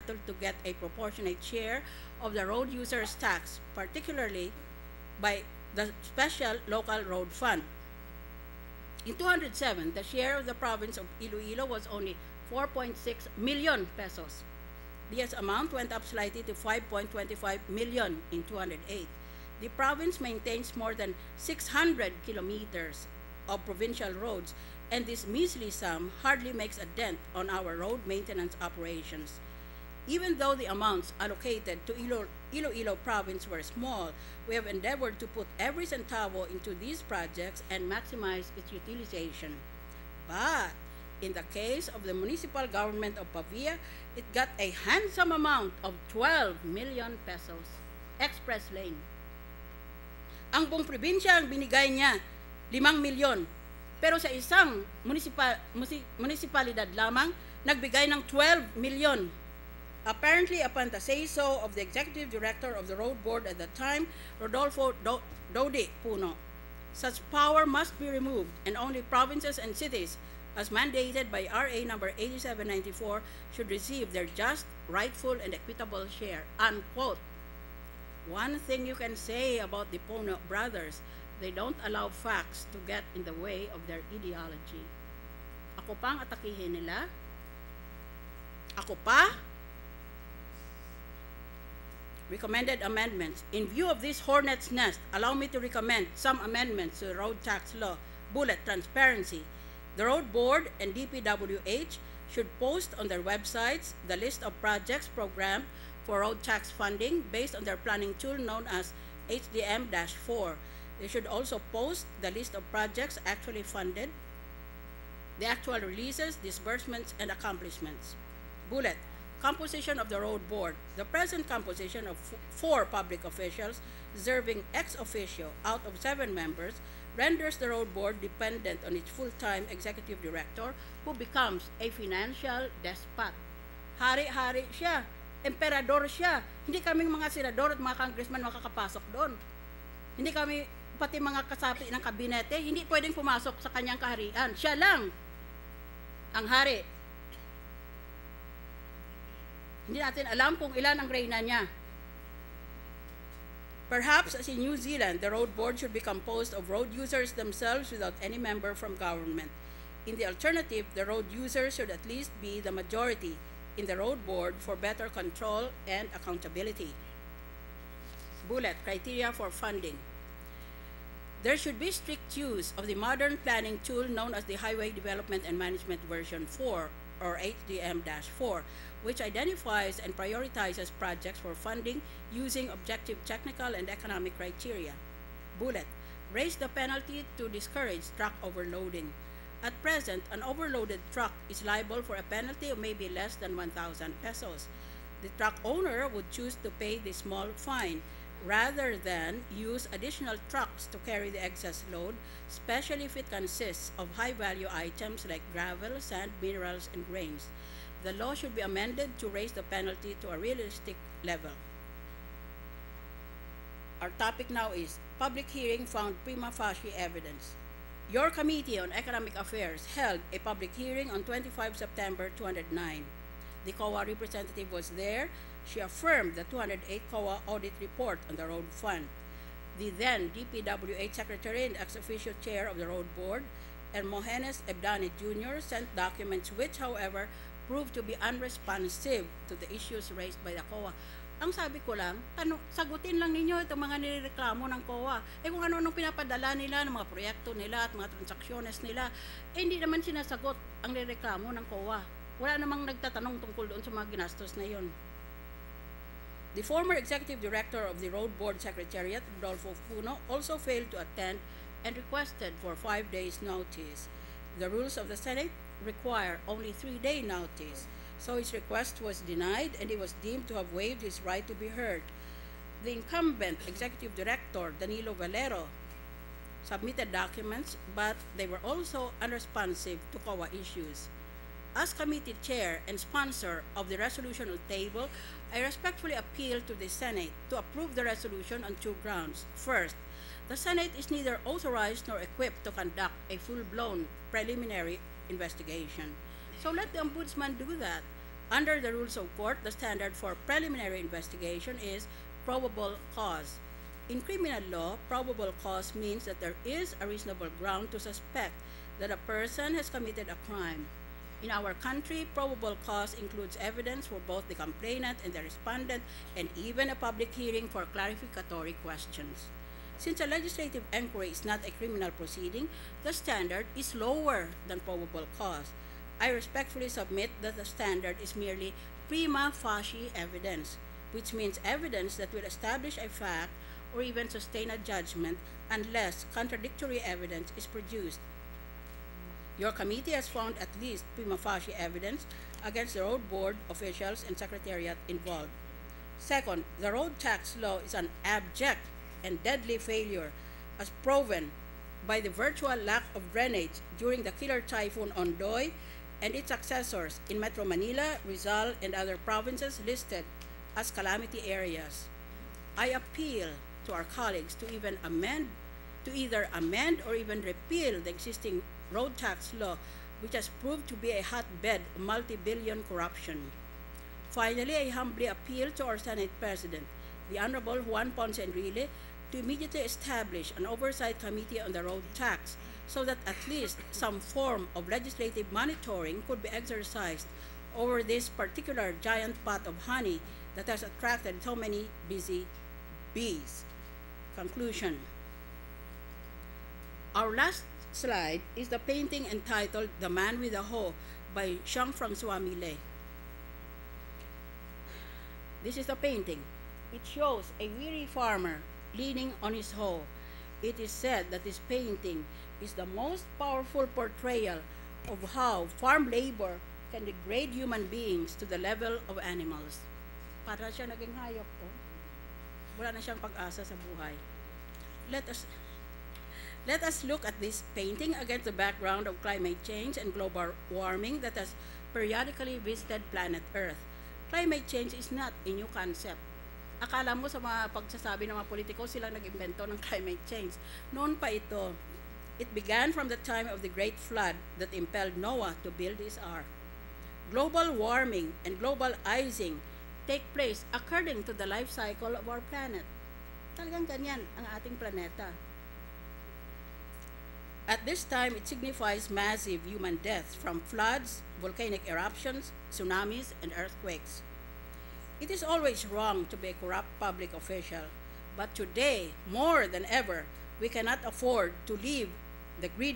entitled to get a proportionate share of the road users' tax, particularly by the Special Local Road Fund. In 207, the share of the province of Iloilo was only 4.6 million pesos. This amount went up slightly to 5.25 million in 208. The province maintains more than 600 kilometers of provincial roads, and this measly sum hardly makes a dent on our road maintenance operations. Even though the amounts allocated to Iloilo province were small, we have endeavored to put every centavo into these projects and maximize its utilization. But in the case of the municipal government of Pavia, it got a handsome amount of 12 million pesos. Express lane. Ang buong probinsya ang binigay niya 5 milyon. Pero sa isang munisipalidad lamang, nagbigay ng 12 million. Apparently, upon the say-so of the executive director of the road board at the time, Rodolfo Dodi Puno, such power must be removed, and only provinces and cities, as mandated by RA number 8794, should receive their just, rightful, and equitable share, unquote. One thing you can say about the Puno brothers, they don't allow facts to get in the way of their ideology. Ako pa ang atakihin nila? Ako pa? Recommended amendments. In view of this hornet's nest, allow me to recommend some amendments to the road tax law. Bullet, transparency. The road board and DPWH should post on their websites the list of projects programmed for road tax funding based on their planning tool known as HDM-4. They should also post the list of projects actually funded, the actual releases, disbursements, and accomplishments. Bullet, composition of the road board. The present composition of 4 public officials serving ex officio out of 7 members renders the road board dependent on its full-time executive director, who becomes a financial despot. Hari-hari siya, emperador siya. Hindi kaming mga senador at mga congressman makakapasok doon. Hindi kami, pati mga kasapi ng kabinete, hindi pwedeng pumasok sa kanyang kaharian. Siya lang ang hari. Hindi natin alam kung ilan ang reyna niya. Perhaps, as in New Zealand, the road board should be composed of road users themselves without any member from government. In the alternative, the road users should at least be the majority in the road board for better control and accountability. Bullet, criteria for funding. There should be strict use of the modern planning tool known as the Highway Development and Management version 4, or HDM-4, which identifies and prioritizes projects for funding using objective technical and economic criteria. Bullet, raise the penalty to discourage truck overloading. At present, an overloaded truck is liable for a penalty of maybe less than 1,000 pesos. The truck owner would choose to pay the small fine rather than use additional trucks to carry the excess load, especially if it consists of high-value items like gravel, sand, minerals, and grains. The law should be amended to raise the penalty to a realistic level. Our topic now is public hearing found prima facie evidence. Your Committee on Economic Affairs held a public hearing on 25 September 2009. The COA representative was there. She affirmed the 208 COA audit report on the road fund. The then DPWH Secretary and ex-officio chair of the road board, Hermogenes Ebdane Jr., sent documents which, however, proved to be unresponsive to the issues raised by the COA. Ang sabi ko lang, sagutin lang ninyo itong mga nireklamo ng COA. Kung ano-anong pinapadala nila, ng mga proyekto nila at mga transaksyones nila, hindi naman sinasagot ang nireklamo ng COA. Wala namang nagtatanong tungkol doon sa mga ginastos na yun. The former executive director of the Road Board Secretariat, Rodolfo Puno, also failed to attend and requested for 5 days' notice. The rules of the Senate require only 3-day notice, so his request was denied and he was deemed to have waived his right to be heard. The incumbent executive director, Danilo Valero, submitted documents, but they were also unresponsive to COA issues. As committee chair and sponsor of the resolution on table, I respectfully appeal to the Senate to approve the resolution on 2 grounds. First, the Senate is neither authorized nor equipped to conduct a full-blown preliminary investigation. So let the Ombudsman do that. Under the rules of court, the standard for preliminary investigation is probable cause. In criminal law, probable cause means that there is a reasonable ground to suspect that a person has committed a crime. In our country, probable cause includes evidence for both the complainant and the respondent, and even a public hearing for clarificatory questions. Since a legislative inquiry is not a criminal proceeding, the standard is lower than probable cause. I respectfully submit that the standard is merely prima facie evidence, which means evidence that will establish a fact or even sustain a judgment unless contradictory evidence is produced. Your committee has found at least prima facie evidence against the road board officials and secretariat involved. Second, the road tax law is an abject and deadly failure, as proven by the virtual lack of drainage during the killer typhoon Ondoy and its successors in Metro Manila, Rizal, and other provinces listed as calamity areas. I appeal to our colleagues to either amend or even repeal the existing road tax law, which has proved to be a hotbed of multi-billion corruption. Finally, I humbly appeal to our Senate President, the Honorable Juan Ponce Enrile, to immediately establish an oversight committee on the road tax so that at least some form of legislative monitoring could be exercised over this particular giant pot of honey that has attracted so many busy bees. Conclusion. Our last slide is the painting entitled The Man with the Hoe by Jean-François Millet. This is the painting. It shows a weary farmer leaning on his hoe. It is said that this painting is the most powerful portrayal of how farm labor can degrade human beings to the level of animals. Para siya naging hayop ko. Wala na siyang pag-asa sa buhay. Let us look at this painting against the background of climate change and global warming that has periodically visited planet Earth. Climate change is not a new concept. Akala mo sa mga pagsasabi ng mga politiko silang nag-imbento ng climate change. Noon pa ito. It began from the time of the Great Flood that impelled Noah to build his ark. Global warming and global icing take place according to the life cycle of our planet. Talagang ganyan ang ating planeta. At this time, it signifies massive human deaths from floods, volcanic eruptions, tsunamis, and earthquakes. It is always wrong to be a corrupt public official, but today, more than ever, we cannot afford to leave the greedy